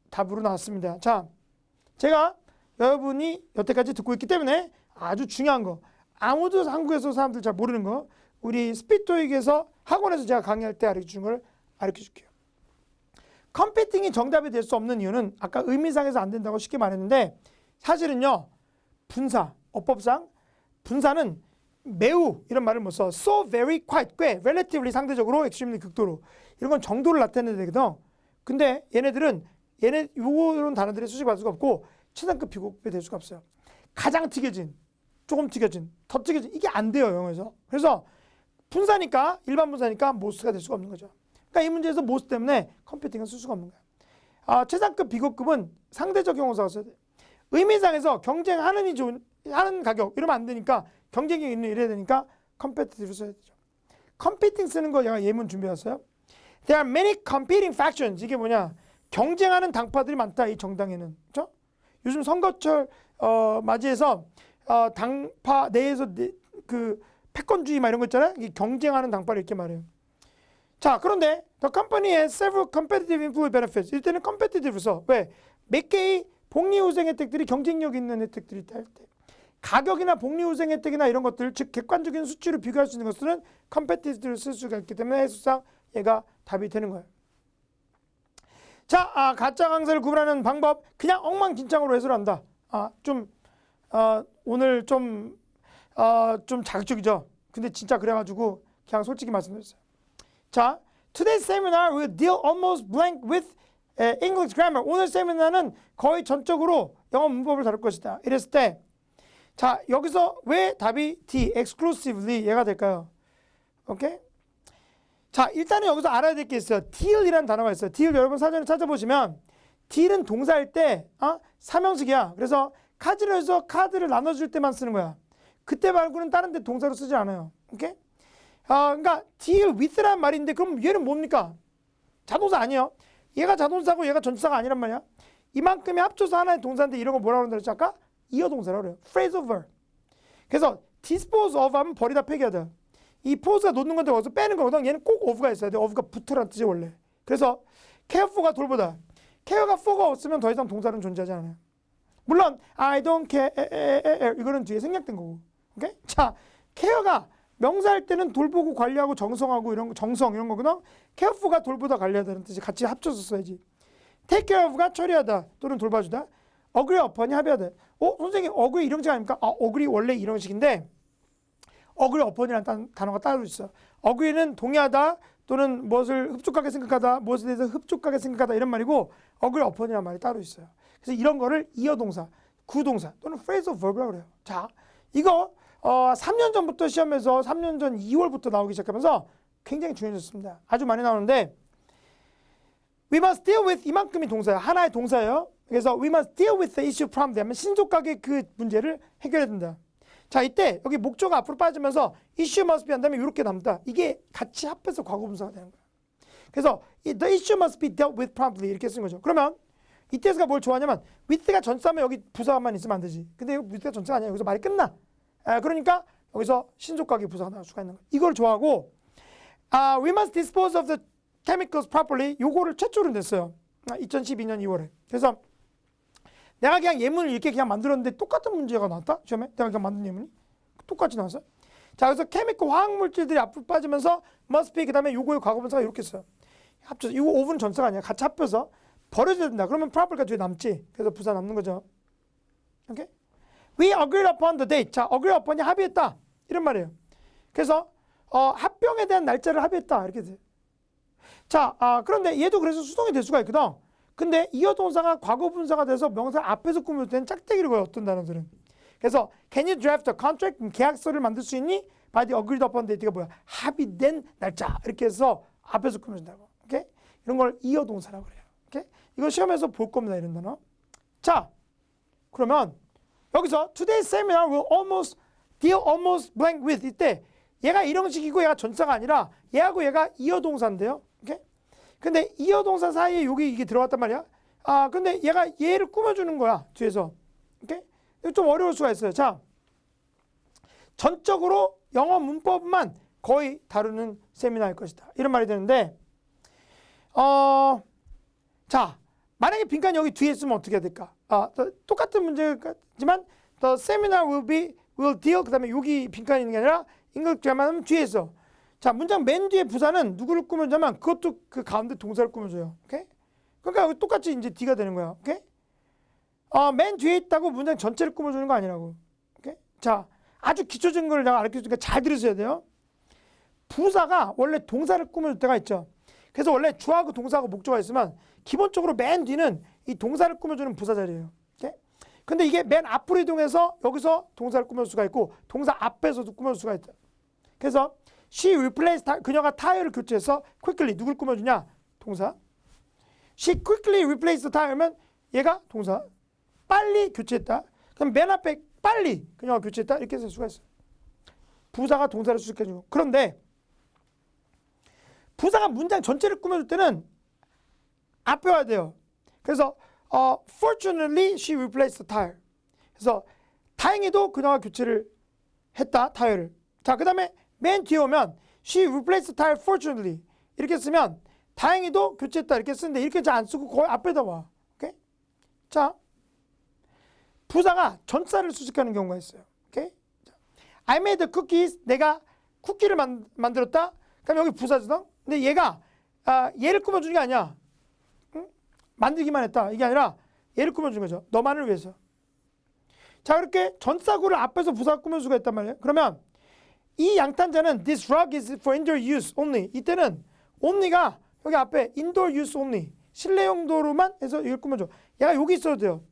답으로 나왔습니다. 자, 제가 여러분이 여태까지 듣고 있기 때문에 아주 중요한 거 아무도 한국에서 사람들 잘 모르는 거 우리 스피토익에서 학원에서 제가 강의할 때 가르쳐준 걸 가르쳐줄게요. 컴피팅이 정답이 될 수 없는 이유는 아까 의미상에서 안 된다고 쉽게 말했는데 사실은요 분사, 어법상 분사는 매우 이런 말을 못 써. so very quite 꽤 relatively 상대적으로 extremely 극도로 이런 건 정도를 나타내야 되거든. 근데 얘네들은 요런 단어들이 수식할 수가 없고 최상급 비교급이 될 수가 없어요. 가장 튀겨진, 조금 튀겨진, 더 튀겨진 이게 안 돼요 영어에서. 그래서 분사니까 일반 분사니까 모스가 될 수가 없는 거죠. 그러니까 이 문제에서 모스 때문에 컴퓨팅은 쓸 수가 없는 거야. 최상급 비교급은 상대적 형용사가 써야 돼. 의미상에서 경쟁하는 하는 가격 이러면 안 되니까 경쟁력 있는 이래야 되니까 컴피티티브 써야 되죠. 컴피팅 쓰는 거 제가 예문 준비했어요. There are many competing factions. 이게 뭐냐? 경쟁하는 당파들이 많다 이 정당에는. 그렇죠? 요즘 선거철 맞이해서 당파 내에서 그 패권주의 막 이런 거 있잖아요. 이 경쟁하는 당파를 이렇게 말해요. 자, 그런데 the company has several competitive employee benefits. 이때는 competitive 써. 왜? 몇 개의 복리후생 혜택들이 경쟁력 있는 혜택들이 있다 할 때. 가격이나 복리후생 혜택이나 이런 것들, 즉 객관적인 수치로 비교할 수 있는 것들은 competitive를 쓸 수가 있기 때문에 해수상 얘가 답이 되는 거예요. 자, 가짜 강사를 구분하는 방법 그냥 엉망진창으로 해설을 한다. 오늘 좀 자극적이죠. 근데 진짜 그래가지고 그냥 솔직히 말씀드렸어요. 자, today's seminar will deal almost blank with English grammar. 오늘 세미나는 거의 전적으로 영어 문법을 다룰 것이다. 이랬을 때, 자 여기서 왜 답이 D, exclusively 얘가 될까요? 오케이? 자, 일단은 여기서 알아야 될 게 있어요. deal이라는 단어가 있어요. deal 여러분 사전에 찾아보시면 deal은 동사일 때 사명식이야. 그래서 카지노에서 카드를 나눠줄 때만 쓰는 거야. 그때 말고는 다른 데 동사로 쓰지 않아요. 오케이? 그러니까 deal with라는 말인데 그럼 얘는 뭡니까? 자동사 아니에요. 얘가 자동사고 얘가 전치사가 아니란 말이야. 이만큼이 합쳐서 하나의 동사인데 이런 거 뭐라고 그런다 그랬지 아까? 이어동사라고 그래요. phrasal verb. 그래서 dispose of 하면 버리다 폐기하다. 이 pose가 놓는 건데 어디서 빼는 거거든. 얘는 꼭 of가 있어야 돼. of가 붙으라는 뜻이 원래. 그래서 care for가 돌보다. care가 for가 없으면 더 이상 동사는 존재하지 않아요. 물론 I don't care 이거는 뒤에 생략된 거고. 오케이? 자, care가 명사할 때는 돌보고 관리하고 정성하고 이런 거, 정성 이런 거거든. care for가 돌보다 관리하다는 뜻이 같이 합쳐서 써야지. take care of가 처리하다 또는 돌봐주다. agree upon이 합의하다. 선생님 agree 일형식 아닙니까? agree 원래 일형식인데 agree upon이라는 단어가 따로 있어. agree는 동의하다 또는 무엇을 흡족하게 생각하다, 무엇에 대해서 흡족하게 생각하다 이런 말이고 agree upon이라는 말이 따로 있어요. 그래서 이런 거를 이어동사, 구동사 또는 phrasal verb라고 그래요. 자, 이거 3년 전부터 시험에서 3년 전 2월부터 나오기 시작하면서 굉장히 중요해졌습니다. 아주 많이 나오는데 we must deal with 이만큼이 동사예요. 하나의 동사예요. 그래서 we must deal with the issue promptly 하면 신속하게 그 문제를 해결해야 된다. 자, 이때 여기 목조가 앞으로 빠지면서 issue must be 한 다음에 이렇게 남다. 이게 같이 합해서 과거분사가 되는 거예요. 그래서 the issue must be dealt with promptly 이렇게 쓴 거죠. 그러면 이때가 뭘 좋아하냐면 with가 전치사면 여기 부사만 있으면 안 되지. 근데 이거 with가 전치사가 아니야. 여기서 말이 끝나. 그러니까 여기서 신속하게 부사가 나올 수가 있는 거예요. 이걸 좋아하고 we must dispose of the chemicals properly 요거를 최초로 냈어요. 2012년 2월에. 그래서 내가 그냥 예문을 이렇게 그냥 만들었는데 똑같은 문제가 나왔다. 시험에 내가 그냥 만든 예문이 똑같이 나왔어요. 자, 그래서 케미컬 화학 물질들이 앞으로 빠지면서 must be 그다음에 요거의 과거분사가 이렇게 써요. 합쳐서 이거 5분 전사가 아니야. 같이 합해서 버려져야 된다. 그러면 probably가 뒤에 남지. 그래서 부사 남는 거죠. 오케이? We agreed upon the date. 자, agree upon이 합의했다. 이런 말이에요. 그래서 합병에 대한 날짜를 합의했다. 이렇게 돼요. 자, 그런데 얘도 그래서 수동이 될 수가 있거든. 근데 이어 동사가 과거 분사가 돼서 명사 앞에서 꾸밀 때는 짝대기를 거예요. 어떤 단어들은. 그래서 can you draft a contract? 계약서를 만들 수 있니? by the agreed upon date가 뭐야? 합의된 날짜. 이렇게 해서 앞에서 꾸며준다고. 오케이? 이런 걸 이어 동사라고 그래요. 오케이? 이거 시험에서 볼 겁니다. 이런 단어. 자, 그러면 여기서 today's seminar will almost deal almost blank with 이때 얘가 일형식이고 얘가 전사가 아니라 얘하고 얘가 이어 동사인데요. 오케이? 근데 이어 동사 사이에 여기 이게 들어갔단 말이야. 근데 얘가 얘를 꾸며주는 거야. 뒤에서. 오케이? 이거 좀 어려울 수가 있어요. 자, 전적으로 영어 문법만 거의 다루는 세미나일 것이다. 이런 말이 되는데, 자, 만약에 빈칸이 여기 뒤에 있으면 어떻게 해야 될까? 똑같은 문제지만 the seminar will deal 그 다음에 여기 빈칸이 있는 게 아니라 English grammar는 뒤에 있어. 자, 문장 맨 뒤에 부사는 누구를 꾸며주냐면 그것도 그 가운데 동사를 꾸며줘요. 오케이? 그러니까 여기 똑같이 이제 D가 되는 거야. 오케이? 맨 뒤에 있다고 문장 전체를 꾸며주는 거 아니라고. 오케이? 자, 아주 기초적인 걸 내가 알려주니까 잘 들으셔야 돼요. 부사가 원래 동사를 꾸며줄 때가 있죠. 그래서 원래 주하고 동사하고 목적어가 있으면 기본적으로 맨 뒤는 이 동사를 꾸며주는 부사 자리예요. 오케이? 근데 이게 맨 앞으로 이동해서 여기서 동사를 꾸며줄 수가 있고 동사 앞에서도 꾸며줄 수가 있다. 그래서 she replaced 그녀가 타이어를 교체해서 quickly 누굴 꾸며주냐? 동사. she quickly replaced the tire면 얘가 동사. 빨리 교체했다. 그럼 맨 앞에 빨리 그녀가 교체했다. 이렇게 쓸 수가 있어요. 부사가 동사를 수식해주고. 그런데 부사가 문장 전체를 꾸며줄 때는 앞에 와야 돼요. 그래서 fortunately she replaced the tire. 그래서 다행히도 그녀가 교체를 했다. 타이어를. 자, 그 다음에 맨 뒤에 오면 she replaced the tire fortunately 이렇게 쓰면 다행히도 교체했다 이렇게 쓰는데 이렇게 잘 안 쓰고 거의 앞에다 와. 오케이? 자, 부사가 전사를 수식하는 경우가 있어요. 오케이? 자, I made cookies. 내가 쿠키를 만들었다. 그럼 여기 부사잖아. 근데 얘가 얘를 꾸며주는 게 아니야. 응? 만들기만 했다. 이게 아니라 얘를 꾸며주는 거죠. 너만을 위해서. 자, 그렇게 전사구를 앞에서 부사가 꾸며줄 수가 있단 말이에요. 그러면 이 양탄자는 this rug is for indoor use only. 이때는 only가 여기 앞에 indoor use only. 실내 용도로만 해서 이걸 꾸며줘. 얘가 여기 있어도 돼요.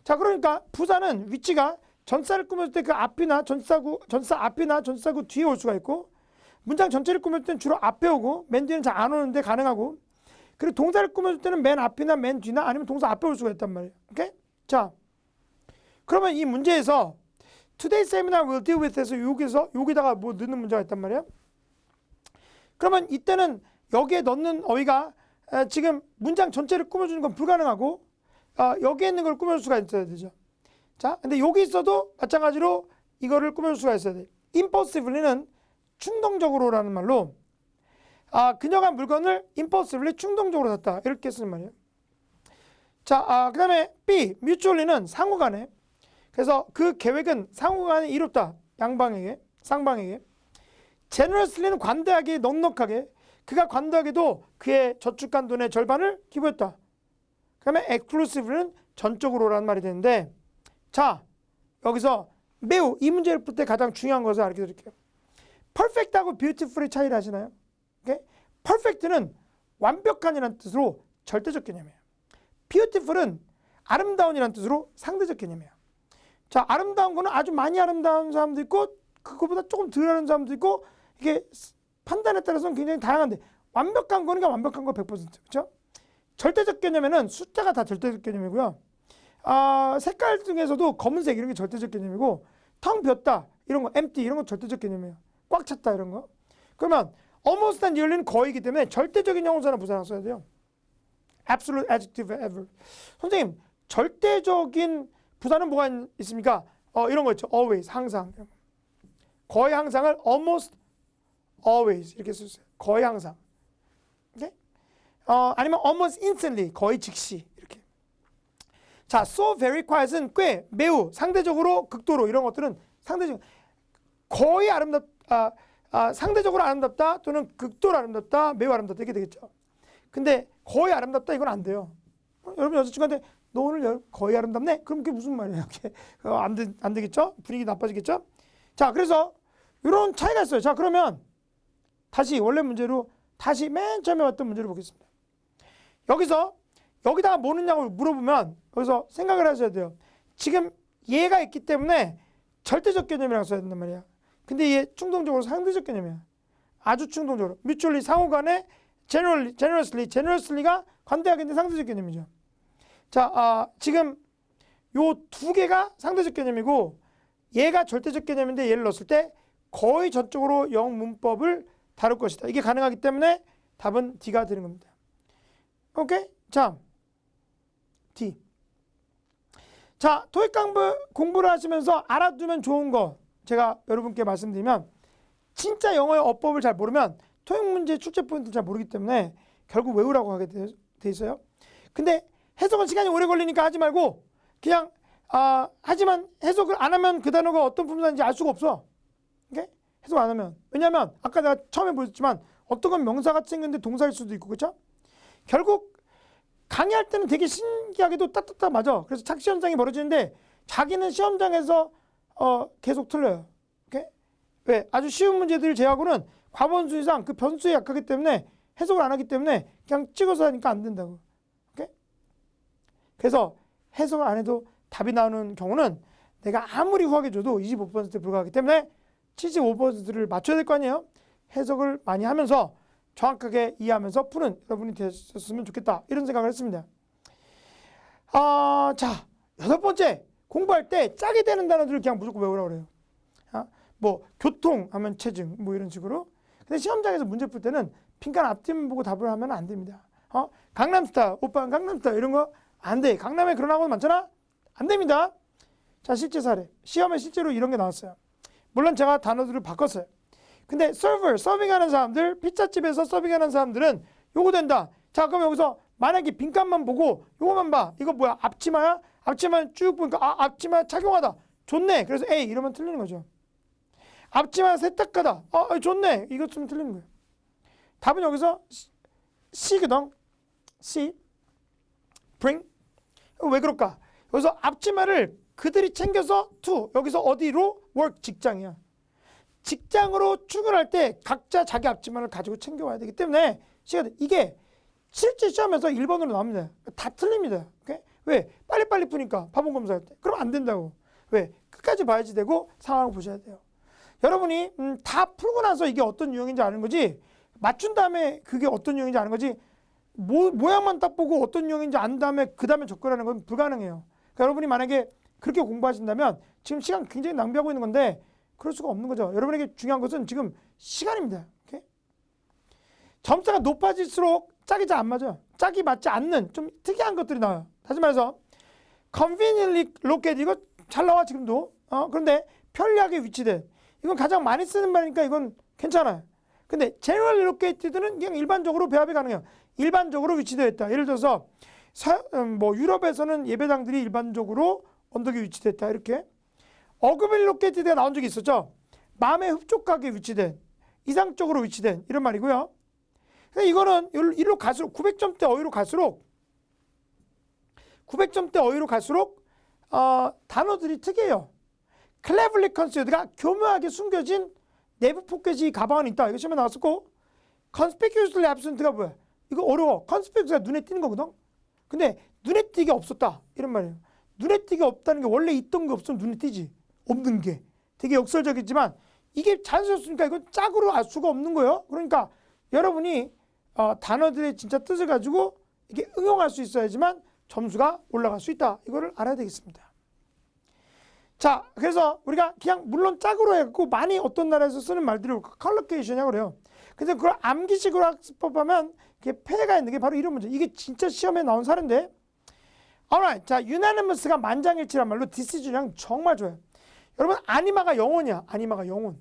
자, 그러니까 부사는 위치가 전사를 꾸며줄 때 그 앞이나 전사 앞이나 전사구 뒤에 올 수가 있고 문장 전체를 꾸며줄 때는 주로 앞에 오고 맨 뒤는 잘 안 오는데 가능하고 그리고 동사를 꾸며줄 때는 맨 앞이나 맨 뒤나 아니면 동사 앞에 올 수가 있단 말이에요. 오케이? 자, 그러면 이 문제에서 Today's seminar will deal with 에서 여기다가 뭐 넣는 문제가 있단 말이에요. 그러면 이때는 여기에 넣는 어휘가 지금 문장 전체를 꾸며주는 건 불가능하고 여기에 있는 걸 꾸며줄 수가 있어야 되죠. 자, 근데 여기 있어도 마찬가지로 이거를 꾸며줄 수가 있어야 돼. impulsively는 충동적으로라는 말로 그녀가 물건을 impulsively 충동적으로 샀다. 이렇게 쓰는 말이에요. 자, 그 다음에 B, mutually는 상호간에. 그래서 그 계획은 상호간에 이뤘다. 양방에게, 쌍방에게. generously는 관대하게, 넉넉하게. 그가 관대하게도 그의 저축한 돈의 절반을 기부했다. 그 다음에 exclusive는 전적으로라는 말이 되는데 자, 여기서 매우 이 문제를 풀 때 가장 중요한 것을 알려 드릴게요. perfect하고 beautiful의 차이를 아시나요? 오케이? perfect는 완벽한이라는 뜻으로 절대적 개념이에요. beautiful은 아름다운이라는 뜻으로 상대적 개념이에요. 자, 아름다운 거는 아주 많이 아름다운 사람도 있고 그거보다 조금 덜 아름다운 사람도 있고 이게 판단에 따라서는 굉장히 다양한데 완벽한 거는 완벽한 거 100%. 그렇죠? 절대적 개념에는 숫자가 다 절대적 개념이고요. 색깔 중에서도 검은색 이런 게 절대적 개념이고 텅 비었다 이런 거 empty 이런 거 절대적 개념이에요. 꽉 찼다 이런 거. 그러면 almost and nearly는 거의기 때문에 절대적인 형용사나 부사나 써야 돼요. absolute adjective ever. 선생님 절대적인 부사는 뭐가 있습니까? 이런 거 있죠. always 항상. 거의 항상을 almost always 이렇게 쓰세요. 거의 항상. 오케이? 아니면 almost instantly, 거의 즉시 이렇게. 자, so very quiet은 꽤, 매우, 상대적으로, 극도로 이런 것들은 상대적 거의 상대적으로 아름답다 또는 극도로 아름답다, 매우 아름답다 이렇게 되겠죠. 근데 거의 아름답다 이건 안 돼요. 여러분 여자친구한테 너 오늘 거의 아름답네? 그럼 그게 무슨 말이에요? 안 되겠죠? 분위기 나빠지겠죠? 자, 그래서 이런 차이가 있어요. 자, 그러면 다시 원래 문제로 다시 맨 처음에 왔던 문제를 보겠습니다. 여기다가 뭐 넣냐고 물어보면 여기서 생각을 하셔야 돼요. 지금 얘가 있기 때문에 절대적 개념이라고 써야 된단 말이야. 근데 얘 충동적으로 상대적 개념이야. 아주 충동적으로. mutually 상호간에 generously가 관대하게 상대적 개념이죠. 자, 지금 요 두 개가 상대적 개념이고 얘가 절대적 개념인데 얘를 넣었을 때 거의 저쪽으로 영문법을 다룰 것이다. 이게 가능하기 때문에 답은 D가 되는 겁니다. 오케이? 자, D. 자, 토익 공부를 하시면서 알아두면 좋은 거 제가 여러분께 말씀드리면 진짜 영어의 어법을 잘 모르면 토익 문제 출제 포인트를 잘 모르기 때문에 결국 외우라고 하게 돼 있어요. 근데 해석은 시간이 오래 걸리니까 하지 말고 그냥 하지만 해석을 안 하면 그 단어가 어떤 품사인지 알 수가 없어. 오케이? 해석 안 하면. 왜냐하면 아까 내가 처음에 보였지만 어떤 건 명사같이 생겼는데 동사일 수도 있고 그렇죠? 결국 강의할 때는 되게 신기하게도 따뜻하 맞아. 그래서 착시 현상이 벌어지는데 자기는 시험장에서 계속 틀려요. 오케이? 왜? 아주 쉬운 문제들을 제외하고는 과반수 이상 그 변수에 약하기 때문에 해석을 안 하기 때문에 그냥 찍어서 하니까 안 된다고. 오케이? 그래서 해석을 안 해도 답이 나오는 경우는 내가 아무리 후하게 줘도 25%에 불과하기 때문에 75%를 맞춰야 될 거 아니에요? 해석을 많이 하면서 정확하게 이해하면서 푸는 여러분이 되셨으면 좋겠다. 이런 생각을 했습니다. 자, 6번째. 공부할 때 짝이 되는 단어들을 그냥 무조건 외우라고 그래요. 뭐 교통 하면 체증 뭐 이런 식으로. 근데 시험장에서 문제 풀 때는 빈칸 앞뒤만 보고 답을 하면 안 됩니다. 강남스타일, 오빠는 강남스타일 이런 거 안 돼. 강남에 그런 학원 많잖아? 안 됩니다. 자, 실제 사례. 시험에 실제로 이런 게 나왔어요. 물론 제가 단어들을 바꿨어요. 근데 서빙하는 사람들, 피자집에서 서빙하는 사람들은 요거 된다. 자, 그럼 여기서 만약에 빈칸만 보고 요거만 봐. 이거 뭐야? 앞치마야? 앞치마 쭉 보니까 앞치마 착용하다. 좋네. 그래서 A 이러면 틀리는 거죠. 앞치마 세탁하다. 좋네. 이것 좀 틀리는 거예요. 답은 여기서 C거든. C. bring. 왜 그럴까? 여기서 앞치마를 그들이 챙겨서 to. 여기서 어디로? work 직장이야. 직장으로 출근할 때 각자 자기 앞치마를 가지고 챙겨와야 되기 때문에 이게 실제 시험에서 1번으로 나옵니다. 다 틀립니다. 오케이? 왜? 빨리빨리 푸니까 파본 검사할 때. 그럼 안 된다고. 왜? 끝까지 봐야지 되고 상황을 보셔야 돼요. 여러분이 다 풀고 나서 이게 어떤 유형인지 아는 거지 맞춘 다음에 그게 어떤 유형인지 아는 거지 모양만 딱 보고 어떤 유형인지 안 다음에 그 다음에 접근하는 건 불가능해요. 그러니까 여러분이 만약에 그렇게 공부하신다면 지금 시간 굉장히 낭비하고 있는 건데 그럴 수가 없는 거죠. 여러분에게 중요한 것은 지금 시간입니다. 오케이? 점수가 높아질수록 짝이 잘 안 맞아요. 짝이 맞지 않는 좀 특이한 것들이 나와요. 다시 말해서 conveniently located 이거 잘 나와 지금도. 그런데 편리하게 위치된 이건 가장 많이 쓰는 말이니까 이건 괜찮아요. 근데 generally located는 그냥 일반적으로 배합이 가능해요. 일반적으로 위치되어 있다. 예를 들어서 뭐 유럽에서는 예배당들이 일반적으로 언덕에 위치되어 있다. 이렇게 어그빌 로켓티드가 나온 적이 있었죠. 마음에 흡족하게 위치된, 이상적으로 위치된 이런 말이고요. 근데 이거는 일로 갈수록 900점대 어휘로 갈수록 단어들이 특이해요. cleverly concealed가 교묘하게 숨겨진 내부 포켓이 가방은 있다. 이거 시험에 나왔었고 conspicuously absent가 뭐야? 이거 어려워. conspicuous가 눈에 띄는 거거든. 근데 눈에 띄게 없었다. 이런 말이에요. 눈에 띄게 없다는 게 원래 있던 게 없으면 눈에 띄지. 없는 게 되게 역설적이지만 이게 자연스럽으니까 이건 짝으로 알 수가 없는 거예요. 그러니까 여러분이 단어들의 진짜 뜻을 가지고 이게 응용할 수 있어야지만 점수가 올라갈 수 있다. 이거를 알아야 되겠습니다. 자, 그래서 우리가 그냥 물론 짝으로 해갖고 많이 어떤 나라에서 쓰는 말들이 컬러케이션이라고 그래요. 근데 그걸 암기식으로 학습하면 이게 폐해가 있는 게 바로 이런 문제. 이게 진짜 시험에 나온 사례인데. alright. 자, unanimous가 만장일치란 말로 decision이랑 정말 좋아요. 여러분 아니마가 영혼이야. 아니마가 영혼.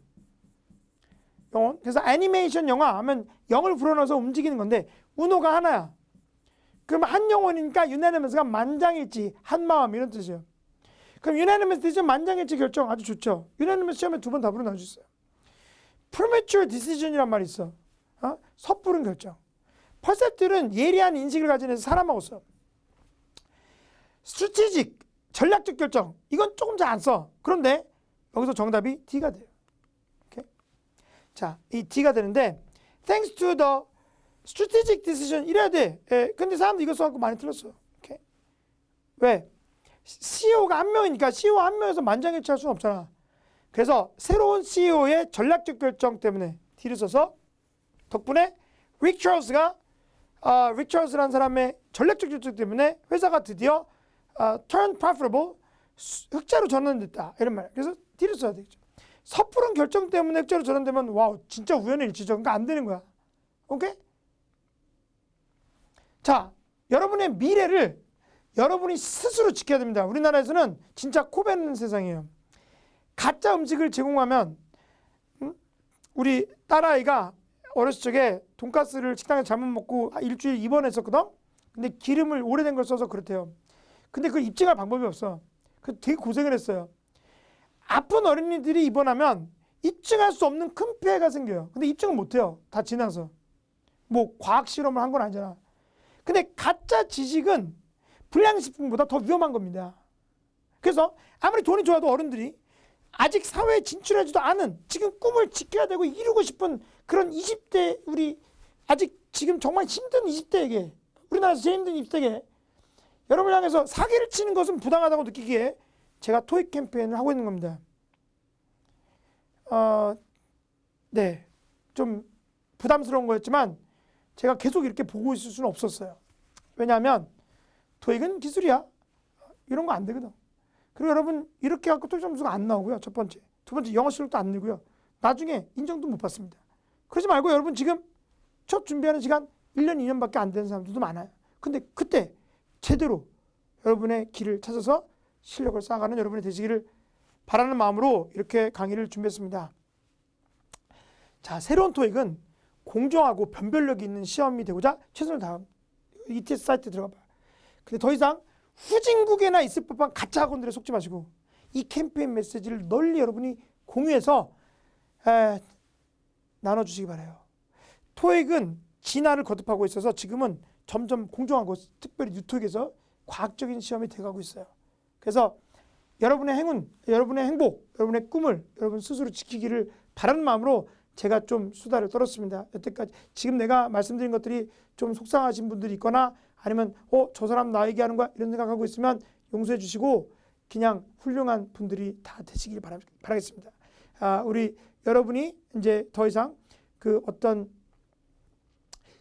영혼. 그래서 애니메이션 영화 하면 0을 불어넣어서 움직이는 건데 운호가 하나야. 그럼 한 영혼이니까 유나니머스가 만장일치, 한 마음 이런 뜻이에요. 그럼 유나니머스 decision 만장일치 결정 아주 좋죠. 유나니머스 시험에 2번 답으로 나와주셨어요. premature decision이란 말이 있어. 섣부른 결정. 퍼셉트는 예리한 인식을 가진 애서 사람하고 써. strategic, 전략적 결정. 이건 조금 잘 안 써. 그런데 여기서 정답이 D가 돼요. 오케이? 자, 이 D가 되는데 thanks to the strategic decision 이래야 돼. 예, 근데 사람들 이거 써갖고 많이 틀렸어. 오케이? 왜? CEO가 한 명이니까 CEO 한 명에서 만장일치 할 수는 없잖아. 그래서 새로운 CEO의 전략적 결정 때문에 D를 써서 덕분에 릭 찰스라는 사람의 전략적 결정 때문에 회사가 드디어 turn profitable, 흑자로 전환됐다. 이런 말. 그래서 D를 써야 되겠죠. 섣부른 결정 때문에 흑자로 전환되면 와우, 진짜 우연의 일치죠. 그러니까 안 되는 거야. 오케이? 자, 여러분의 미래를 여러분이 스스로 지켜야 됩니다. 우리나라에서는 진짜 코 베는 세상이에요. 가짜 음식을 제공하면 우리 딸아이가 어렸을 적에 돈가스를 식당에서 잘못 먹고 일주일 입원했었거든. 근데 기름을 오래된 걸 써서 그렇대요. 근데 그걸 입증할 방법이 없어. 그래서 되게 고생을 했어요. 아픈 어린이들이 입원하면 입증할 수 없는 큰 폐해가 생겨요. 근데 입증을 못해요. 다 지나서. 뭐 과학 실험을 한 건 아니잖아. 근데 가짜 지식은 불량식품보다 더 위험한 겁니다. 그래서 아무리 돈이 좋아도 어른들이 아직 사회에 진출하지도 않은 지금 꿈을 지켜야 되고 이루고 싶은 그런 20대 우리 아직 지금 정말 힘든 20대에게 우리나라에서 제일 힘든 20대에게 여러분을 향해서 사기를 치는 것은 부당하다고 느끼기에 제가 토익 캠페인을 하고 있는 겁니다. 네, 좀 부담스러운 거였지만 제가 계속 이렇게 보고 있을 수는 없었어요. 왜냐하면 토익은 기술이야. 이런 거 안 되거든. 그리고 여러분 이렇게 갖고 토익 점수가 안 나오고요. 첫 번째. 두 번째 영어 실력도 안 늘고요. 나중에 인정도 못 받습니다. 그러지 말고 여러분 지금 첫 준비하는 시간 1년, 2년밖에 안 되는 사람들도 많아요. 근데 그때 제대로 여러분의 길을 찾아서 실력을 쌓아가는 여러분이 되시기를 바라는 마음으로 이렇게 강의를 준비했습니다. 자, 새로운 토익은 공정하고 변별력이 있는 시험이 되고자 최선을 다한 ETS 사이트에 들어가 봐요. 근데 더 이상 후진국에나 있을 법한 가짜 학원들에 속지 마시고 이 캠페인 메시지를 널리 여러분이 공유해서 나눠주시기 바라요. 토익은 진화를 거듭하고 있어서 지금은 점점 공정하고 특별히 뉴토익에서 과학적인 시험이 돼가고 있어요. 그래서 여러분의 행운, 여러분의 행복, 여러분의 꿈을 여러분 스스로 지키기를 바라는 마음으로 제가 좀 수다를 떨었습니다. 여태까지 지금 내가 말씀드린 것들이 좀 속상하신 분들이 있거나 아니면 저 사람 나 얘기하는 거야 이런 생각하고 있으면 용서해 주시고 그냥 훌륭한 분들이 다 되시길 바라겠습니다. 우리 여러분이 이제 더 이상 그 어떤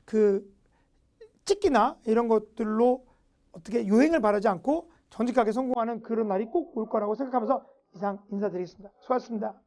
그 찍기나 이런 것들로 어떻게 요행을 바라지 않고 정직하게 성공하는 그런 날이 꼭 올 거라고 생각하면서 이상 인사드리겠습니다. 수고하셨습니다.